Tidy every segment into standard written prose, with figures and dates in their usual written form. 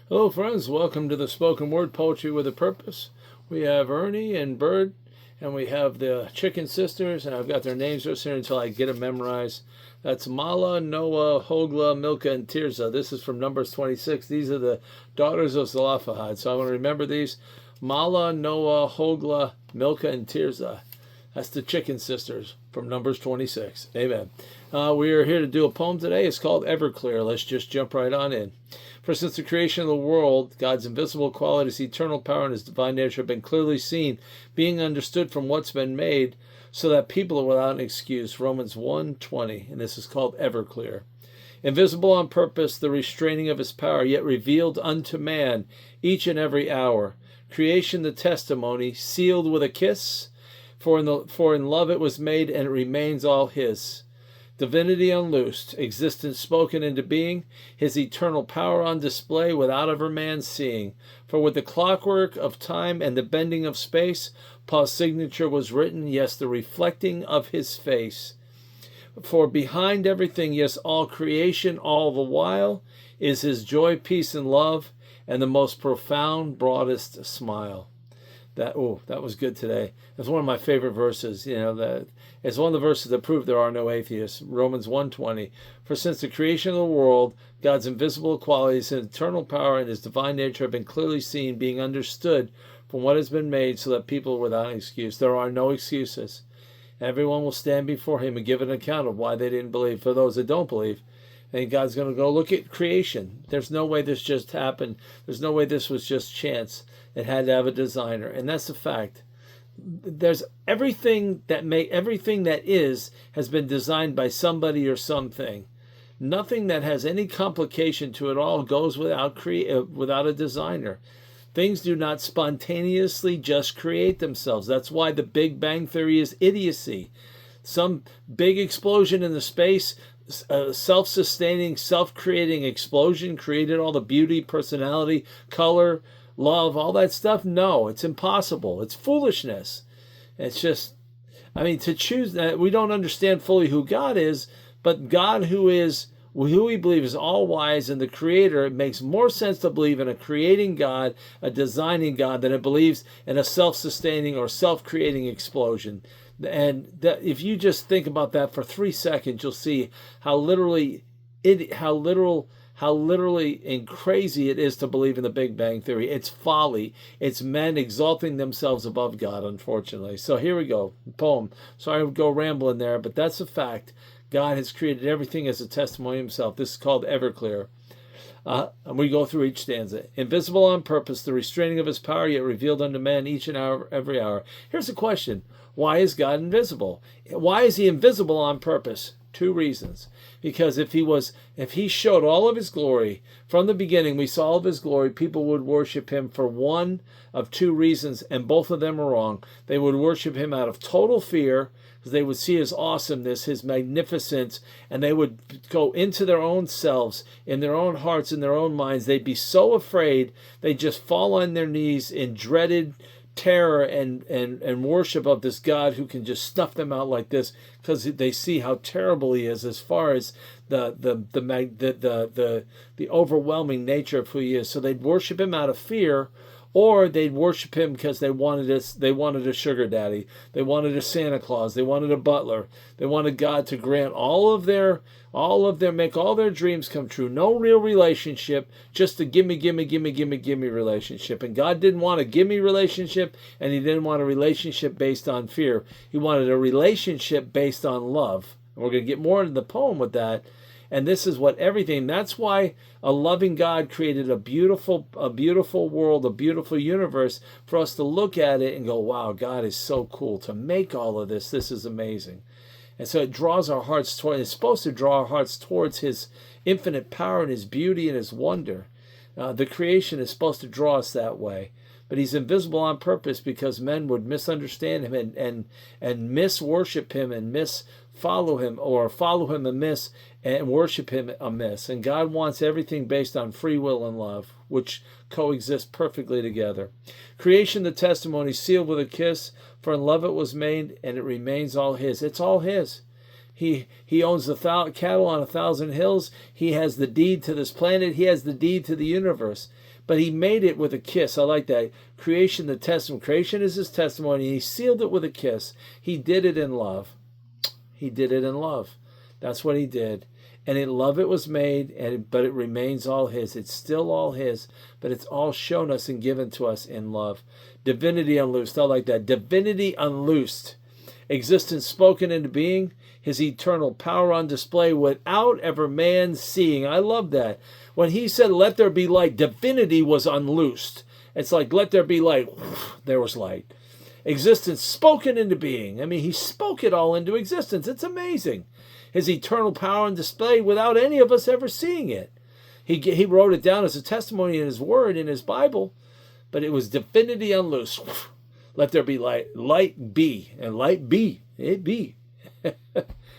Hello, friends. Welcome to the Spoken Word Poetry with a Purpose. We have Ernie and Bird, and we have the Chicken Sisters, and I've got their names listed here until I get them memorized. That's Mala, Noah, Hogla, Milka, and Tirzah. This is from Numbers 26. These are the daughters of Zelophehad. So I want to remember these. Mala, Noah, Hogla, Milka, and Tirzah. That's the Chicken Sisters from Numbers 26. Amen. We are here to do a poem today. It's called Everclear. Let's just jump right on in. For since the creation of the world, God's invisible qualities, eternal power, and his divine nature have been clearly seen, being understood from what's been made, so that people are without an excuse. Romans 1:20, and this is called Everclear. Invisible on purpose, the restraining of his power, yet revealed unto man each and every hour. Creation the testimony, sealed with a kiss, for in love it was made, and it remains all his. Divinity unloosed, existence spoken into being, his eternal power on display without ever man seeing. For with the clockwork of time and the bending of space, Paul's signature was written, yes, the reflecting of his face. For behind everything, yes, all creation, all the while, is his joy, peace, and love, and the most profound, broadest smile. That was good today. That's one of my favorite verses. That it's one of the verses that prove there are no atheists. Romans 1:20. For since the creation of the world, God's invisible qualities and eternal power and his divine nature have been clearly seen, being understood from what has been made, so that people are without excuse. There are no excuses. Everyone will stand before him and give an account of why they didn't believe. For those that don't believe, and God's going to go look at creation. There's no way this just happened. There's no way this was just chance. It had to have a designer, and that's the fact. There's everything that is has been designed by somebody or something. Nothing that has any complication to it all goes without a designer. Things do not spontaneously just create themselves. That's why the Big Bang Theory is idiocy. Some big explosion in the space, self-sustaining, self-creating explosion created all the beauty, personality, color, love, all that stuff. No, it's impossible. It's foolishness. It's just, to choose that, we don't understand fully who God is, but God who we believe is all wise and the creator, it makes more sense to believe in a creating God, a designing God, than it believes in a self-sustaining or self-creating explosion. And if you just think about that for 3 seconds, you'll see how literally and crazy it is to believe in the Big Bang Theory. It's folly. It's men exalting themselves above God, unfortunately. So here we go. Poem. Sorry to go rambling there, but that's a fact. God has created everything as a testimony himself. This is called Everclear. And we go through each stanza. Invisible on purpose, the restraining of his power, yet revealed unto man each and every hour. Here's the question. Why is God invisible? Why is he invisible on purpose? 2 reasons. Because if he showed all of his glory, from the beginning we saw all of his glory, people would worship him for one of 2 reasons, and both of them are wrong. They would worship him out of total fear, because they would see his awesomeness, his magnificence, and they would go into their own selves, in their own hearts, in their own minds. They'd be so afraid, they'd just fall on their knees in dreaded terror and worship of this God who can just stuff them out like this, because they see how terrible he is as far as the overwhelming nature of who he is. So they'd worship him out of fear, or they'd worship him because they wanted a sugar daddy, they wanted a Santa Claus, they wanted a butler, they wanted God to grant make all their dreams come true. No real relationship, just a gimme relationship. And God didn't want a gimme relationship, and he didn't want a relationship based on fear. He wanted a relationship based on love. And we're going to get more into the poem with that. And this is that's why a loving God created a beautiful world, a beautiful universe for us to look at it and go, wow, God is so cool to make all of this. This is amazing. And so it draws our hearts it's supposed to draw our hearts towards his infinite power and his beauty and his wonder. The creation is supposed to draw us that way. But he's invisible on purpose because men would misunderstand him and misworship him and misfollow him, or follow him amiss and worship him amiss. And God wants everything based on free will and love, which coexist perfectly together. Creation, the testimony, sealed with a kiss, for in love it was made, and it remains all his. It's all his. He owns the cattle on 1,000 hills. He has the deed to this planet. He has the deed to the universe. But he made it with a kiss. I like that. Creation, the testament. Creation is his testimony. He sealed it with a kiss. He did it in love. He did it in love. That's what he did. And in love it was made, but it remains all his. It's still all his, but it's all shown us and given to us in love. Divinity unloosed. I like that. Divinity unloosed. Existence spoken into being. His eternal power on display without ever man seeing. I love that. When he said, let there be light, divinity was unloosed. It's like, let there be light. There was light. Existence spoken into being. I mean, he spoke it all into existence. It's amazing. His eternal power on display without any of us ever seeing it. He wrote it down as a testimony in his word, in his Bible, but it was divinity unloosed. Let there be light. Light be. And light be. It be.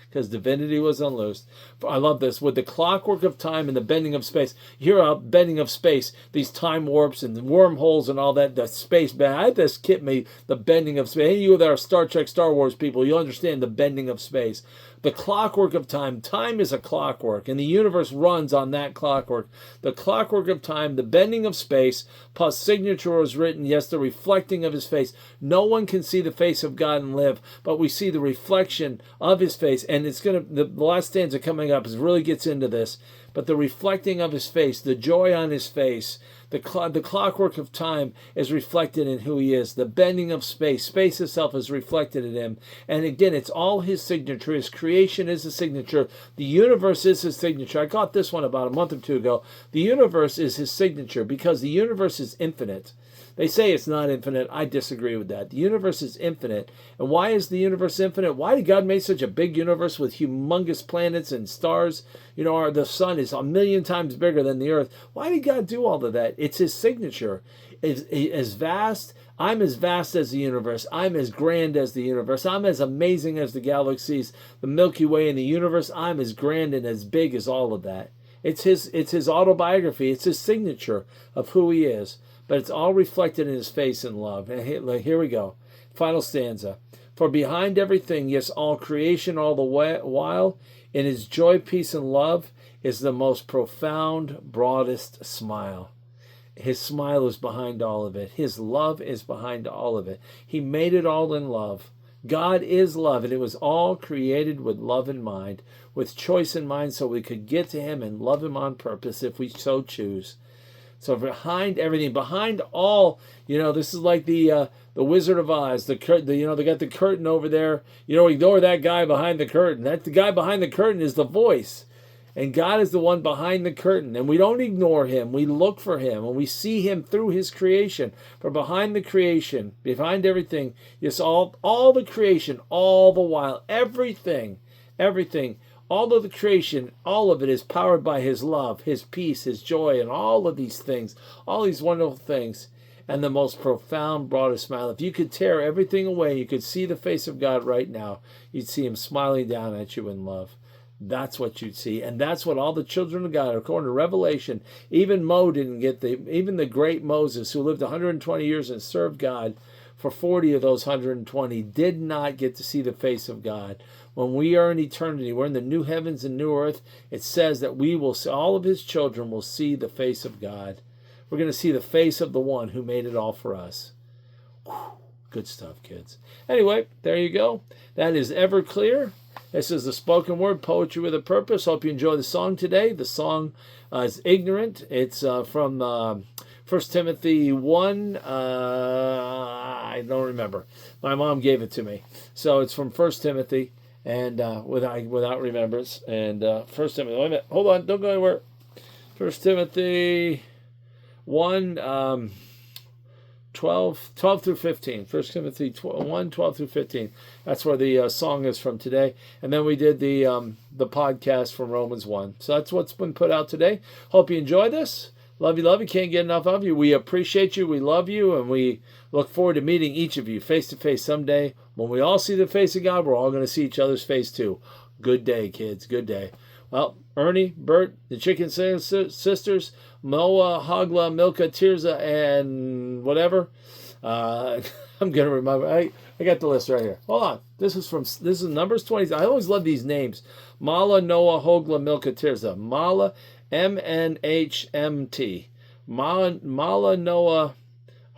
Because divinity was unloosed. I love this. With the clockwork of time and the bending of space. You hear about bending of space, these time warps and the wormholes and all that, the space bend. I had this kit made, the bending of space. Any of you that are Star Trek, Star Wars people, you understand the bending of space. The clockwork of time. Time is a clockwork, and the universe runs on that clockwork. The clockwork of time, the bending of space, plus signature is written, yes, the reflecting of his face. No one can see the face of God and live, but we see the reflection of his face. And it's going to, the last stanza coming up really gets into this, but the reflecting of his face, the joy on his face, the clockwork of time is reflected in who he is. The bending of space, space itself is reflected in him. And again, it's all his signature. His creation is his signature. The universe is his signature. I got this one about a month or two ago. The universe is his signature because the universe is infinite. They say it's not infinite. I disagree with that. The universe is infinite. And why is the universe infinite? Why did God make such a big universe with humongous planets and stars? You know, the sun is 1,000,000 times bigger than the earth. Why did God do all of that? It's his signature. It's vast. I'm as vast as the universe. I'm as grand as the universe. I'm as amazing as the galaxies, the Milky Way, and the universe. I'm as grand and as big as all of that. It's his autobiography. It's his signature of who he is. But it's all reflected in his face in love. And here we go. Final stanza. For behind everything, yes, all creation, all the while, in his joy, peace, and love, is the most profound, broadest smile. His smile is behind all of it. His love is behind all of it. He made it all in love. God is love, and it was all created with love in mind, with choice in mind, so we could get to him and love him on purpose if we so choose. So behind everything, behind all, you know, this is like the Wizard of Oz. The you know, they got the curtain over there. You know, ignore that guy behind the curtain. That the guy behind the curtain is the voice, and God is the one behind the curtain. And we don't ignore him. We look for him, and we see him through his creation. For behind the creation, behind everything, yes, all the creation, all the while, everything. All of the creation, all of it is powered by his love, his peace, his joy, and all of these things, all these wonderful things, and the most profound, broadest smile. If you could tear everything away, you could see the face of God right now. You'd see him smiling down at you in love. That's what you'd see. And that's what all the children of God, according to Revelation, even Mo didn't get even the great Moses, who lived 120 years and served God for 40 of those 120, did not get to see the face of God. When we are in eternity, we're in the new heavens and new earth, it says that we will see, all of his children will see the face of God. We're going to see the face of the one who made it all for us. Whew, good stuff, kids. Anyway, there you go. That is Everclear. This is the spoken word poetry with a purpose. Hope you enjoy the song today. The song is Ignorant. It's from 1 Timothy 1. I don't remember. My mom gave it to me. So it's from 1 Timothy. And without remembrance, and 1 Timothy, wait a minute, hold on, don't go anywhere. 1 Timothy 1, 12 through 15. 1 Timothy 1, 12 through 15. That's where the song is from today. And then we did the podcast from Romans 1. So that's what's been put out today. Hope you enjoy this. Love you. Can't get enough of you. We appreciate you. We love you. And we look forward to meeting each of you face to face someday. When we all see the face of God, we're all going to see each other's face too. Good day, kids. Good day. Well, Ernie, Bert, the Chicken Sisters, Moa, Hagla, Milka, Tirza, and whatever. I'm going to remember. I got the list right here. Hold on. This is Numbers 20. I always love these names. Mala, Noah, Hogla, Milcah, Tirzah. Mala, MNHMT. Mala, Noah,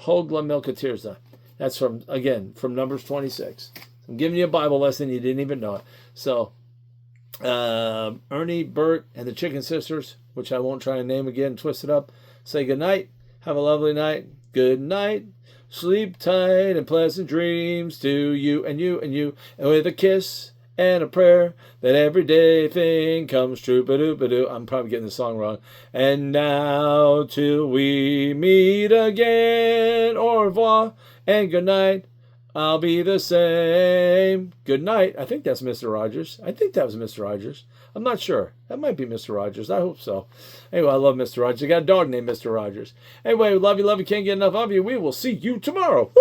Hogla, Milcah, Tirzah. That's from Numbers 26. I'm giving you a Bible lesson. You didn't even know it. So, Ernie, Bert, and the Chicken Sisters, which I won't try and name again, twist it up, say good night. Have a lovely night. Good night. Sleep tight and pleasant dreams to you and you and you. And with a kiss and a prayer that everyday thing comes true. Ba-doo. I'm probably getting the song wrong. And now till we meet again. Au revoir and good night. I'll be the same. Good night. I think that's Mr. Rogers. I think that was Mr. Rogers. I'm not sure. That might be Mr. Rogers. I hope so. Anyway, I love Mr. Rogers. I got a dog named Mr. Rogers. Anyway, love you. Can't get enough of you. We will see you tomorrow.